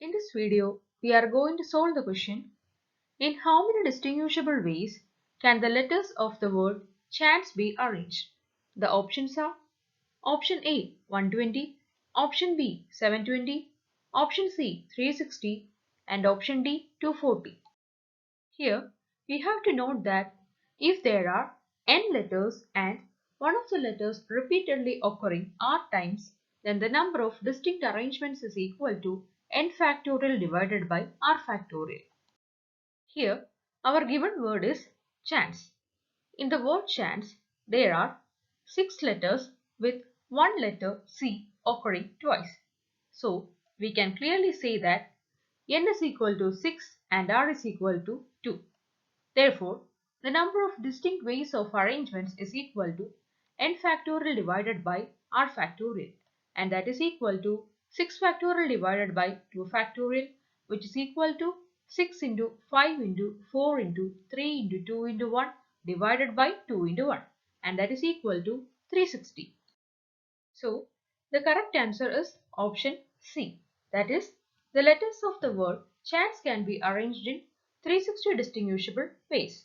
In this video, we are going to solve the question, in how many distinguishable ways can the letters of the word chance be arranged? The options are option A 120, option B 720, option C 360 and option D 240. Here we have to note that if there are n letters and one of the letters repeatedly occurring r times, then the number of distinct arrangements is equal to n factorial divided by r factorial. Here our given word is chance. In the word chance, there are 6 letters with one letter C occurring twice. So we can clearly say that n is equal to 6 and r is equal to 2. Therefore, the number of distinct ways of arrangements is equal to n factorial divided by r factorial, and that is equal to 6 factorial divided by 2 factorial, which is equal to 6 into 5 into 4 into 3 into 2 into 1 divided by 2 into 1, and that is equal to 360. So, the correct answer is option C. That is, the letters of the word chance can be arranged in 360 distinguishable ways.